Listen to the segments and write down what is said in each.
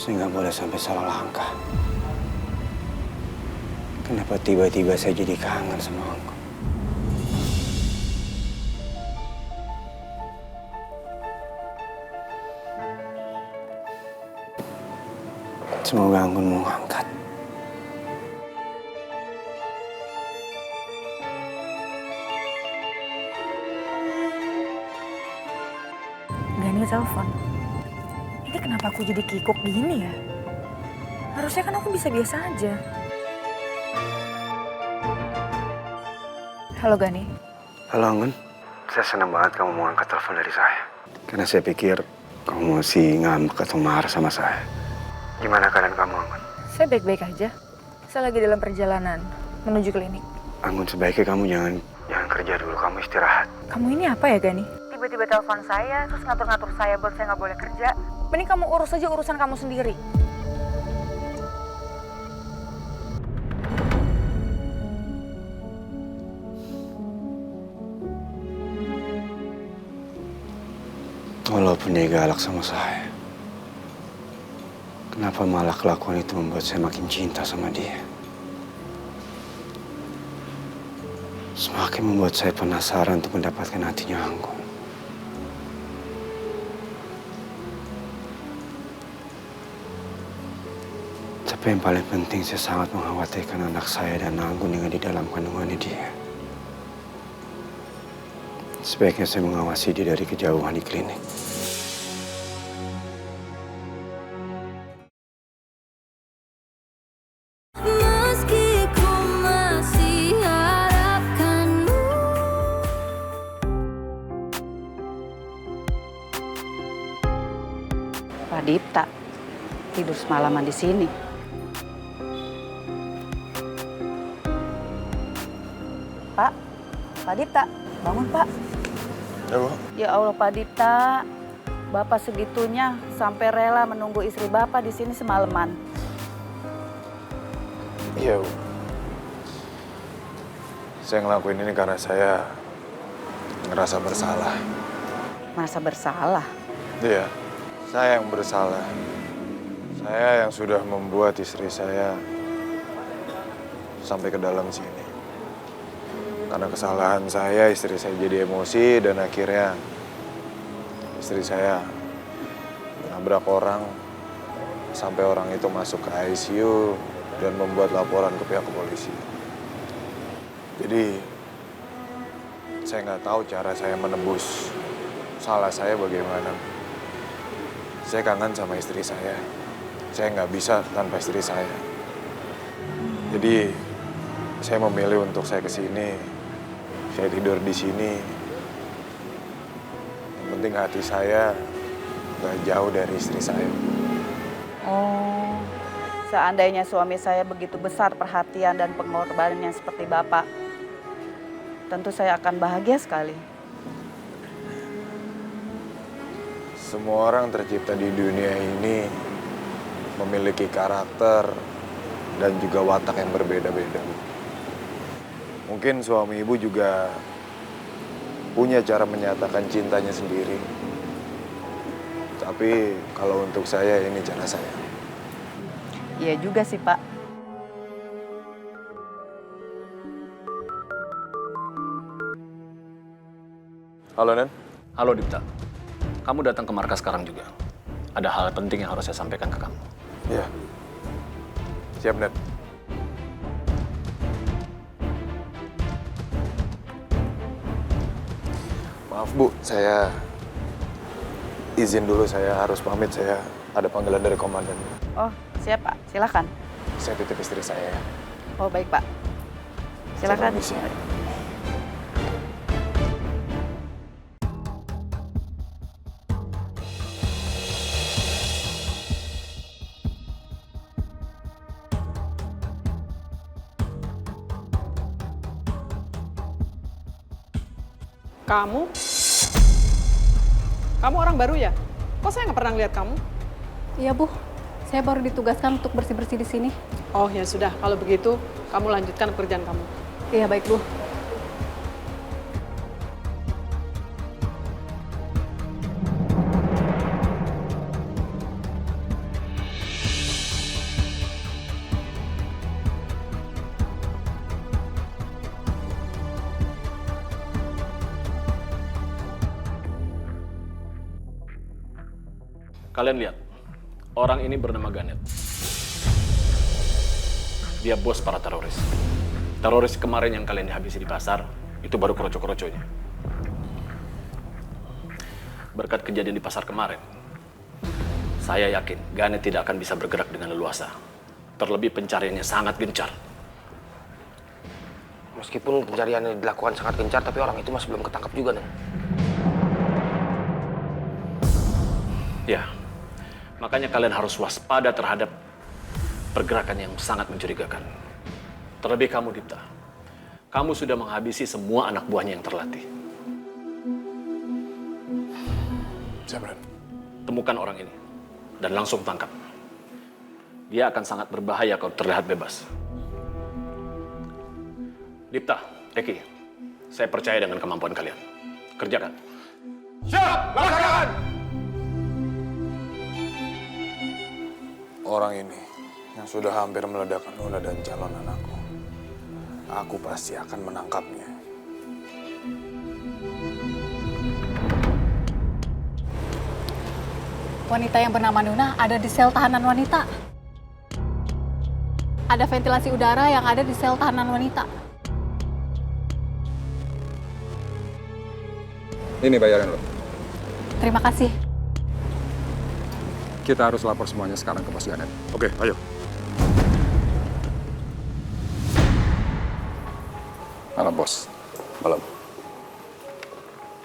Saya nggak boleh sampai salah langkah. Kenapa tiba-tiba saya jadi kangen sama Anggun? Semoga Anggun mau angkat. Gani telepon. Ini kenapa aku jadi kikuk gini ya? Harusnya kan aku bisa biasa aja. Halo Gani. Halo Anggun. Saya senang banget kamu mau angkat telepon dari saya. Karena saya pikir kamu masih ngambek atau marah sama saya. Gimana keadaan kamu, Anggun? Saya baik-baik aja. Saya lagi dalam perjalanan menuju klinik. Anggun, sebaiknya kamu jangan kerja dulu, kamu istirahat. Kamu ini apa ya Gani? Tiba-tiba telepon saya, terus ngatur-ngatur saya buat saya nggak boleh kerja. Mending kamu urus aja urusan kamu sendiri. Walaupun dia galak sama saya, kenapa malah kelakuan itu membuat saya makin cinta sama dia? Semakin membuat saya penasaran untuk mendapatkan hatinya Anggun. Tapi yang paling penting, saya sangat mengkhawatirkan anak saya dan Anggun yang ada di dalam kandungannya dia. Sebaiknya saya mengawasi dia dari kejauhan di klinik. Pak Dipta tidur semalaman di sini. Pak Dipta, bangun Pak. Ya, Bu. Ya Allah Pak Dipta, Bapak segitunya sampai rela menunggu istri Bapak di sini semalaman. Iya, Bu. Saya ngelakuin ini karena saya ngerasa bersalah. Merasa bersalah? Iya, saya yang bersalah. Saya yang sudah membuat istri saya sampai ke dalam sini. Karena kesalahan saya, istri saya jadi emosi dan akhirnya istri saya nabrak orang sampai orang itu masuk ke ICU dan membuat laporan ke pihak kepolisian. Jadi saya nggak tahu cara saya menebus salah saya bagaimana. Saya kangen sama istri saya. Saya nggak bisa tanpa istri saya. Jadi saya memilih untuk saya kesini. Saya tidur di sini. Yang penting hati saya nggak jauh dari istri saya. Oh, seandainya suami saya begitu besar perhatian dan pengorbanannya seperti Bapak, tentu saya akan bahagia sekali. Semua orang tercipta di dunia ini memiliki karakter dan juga watak yang berbeda-beda. Mungkin suami ibu juga punya cara menyatakan cintanya sendiri. Tapi kalau untuk saya, ini cara saya. Iya juga sih, Pak. Halo, Nen. Halo Dipta, kamu datang ke markas sekarang juga. Ada hal penting yang harus saya sampaikan ke kamu. Iya. Siap, Nen. Maaf, Bu. Saya izin dulu, saya harus pamit. Saya ada panggilan dari komandan. Oh, siap Pak. Silakan. Saya titip istri saya ya. Oh, baik Pak. Silakan. Saya permisi. Kamu orang baru ya? Kok saya nggak pernah lihat kamu? Iya Bu, saya baru ditugaskan untuk bersih-bersih di sini. Oh ya sudah, kalau begitu kamu lanjutkan pekerjaan kamu. Iya baik Bu. Kalian lihat, orang ini bernama Ganet. Dia bos para teroris. Teroris kemarin yang kalian habisi di pasar, itu baru kroco-kroconya. Berkat kejadian di pasar kemarin, saya yakin Ganet tidak akan bisa bergerak dengan leluasa. Terlebih pencariannya sangat gencar. Meskipun pencarian yang dilakukan sangat gencar, tapi orang itu masih belum ketangkap juga, Neng. Ya, makanya kalian harus waspada terhadap pergerakan yang sangat mencurigakan. Terlebih kamu, Dipta. Kamu sudah menghabisi semua anak buahnya yang terlatih. Sabran. Temukan orang ini dan langsung tangkap. Dia akan sangat berbahaya kalau terlihat bebas. Dipta, Eki, saya percaya dengan kemampuan kalian. Kerjakan. Siap, laksanakan! Orang ini yang sudah hampir meledakkan Nuna dan calon anakku. Aku pasti akan menangkapnya. Wanita yang bernama Nuna ada di sel tahanan wanita. Ada ventilasi udara yang ada di sel tahanan wanita. Ini bayaran lo. Terima kasih. Kita harus lapor semuanya sekarang ke Bos Ganet. Oke, ayo. Malam, Bos. Malam.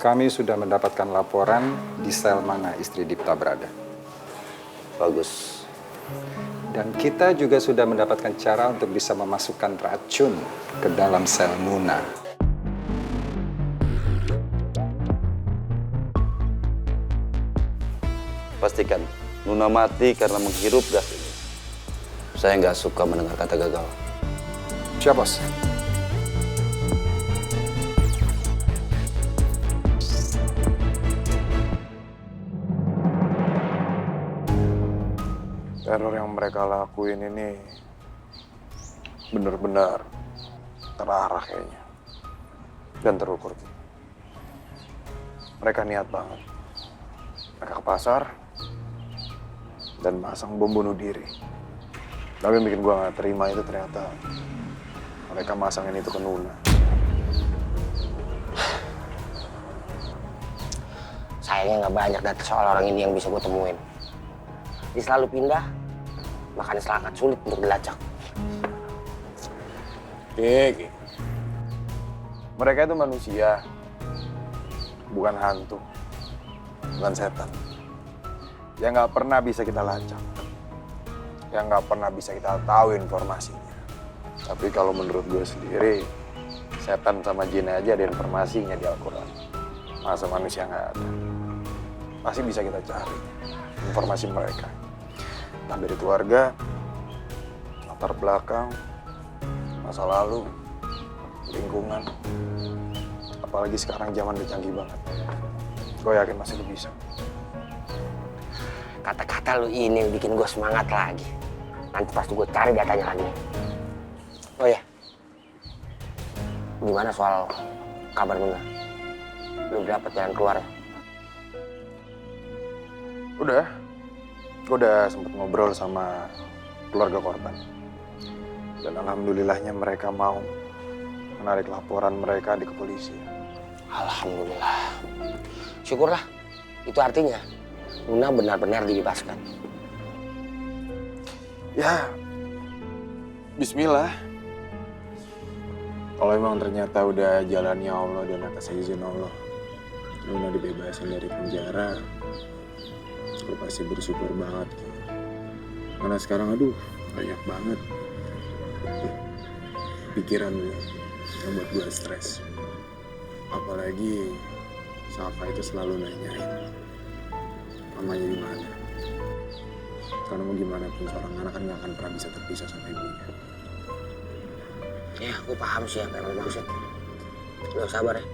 Kami sudah mendapatkan laporan di sel mana istri Dipta berada. Bagus. Dan kita juga sudah mendapatkan cara untuk bisa memasukkan racun ke dalam sel Nuna. Pastikan Nuna mati karena menghirup gas ini. Saya nggak suka mendengar kata gagal. Siap, Bos. Teror yang mereka lakuin ini benar-benar terarah kayaknya. Dan terukur. Mereka niat banget. Mereka ke pasar dan masang bom bunuh diri. Tapi yang bikin gua nggak terima itu ternyata mereka masangin itu ke Nuna. Sayangnya nggak banyak data soal orang ini yang bisa gue temuin. Dia selalu pindah, makanya sangat sulit untuk dilacak. Dik, mereka itu manusia, bukan hantu, bukan setan. Yang nggak pernah bisa kita lacak, yang nggak pernah bisa kita tahu informasinya. Tapi kalau menurut gue sendiri, setan sama jin aja ada informasinya di Al-Quran. Masa manusia nggak ada? Pasti bisa kita cari informasi mereka. Entah dari keluarga, latar belakang, masa lalu, lingkungan. Apalagi sekarang zaman udah canggih banget. Gue yakin masih lu bisa. Kata-kata lu ini bikin gue semangat lagi. Nanti pas gue cari datanya lagi. Oh ya, gimana soal kabar Nuna? Belum dapat jalan keluar ya? Udah, gue udah sempet ngobrol sama keluarga korban. Dan alhamdulillahnya mereka mau menarik laporan mereka di kepolisian. Alhamdulillah. Syukurlah. Itu artinya Nuna benar-benar dibebaskan. Ya, bismillah. Kalau emang ternyata udah jalannya Allah dan atas izin Allah, Nuna dibebasin dari penjara, gue pasti bersyukur banget. Karena sekarang aduh banyak banget pikiran gue yang buat gue stres. Apalagi Safa itu selalu nanyain mamanya di mana. Karena mau gimana pun seorang anak kan gak akan pernah bisa terpisah sama ibunya. Ya, aku paham sih apa yang lo maksud. Lo sabar ya.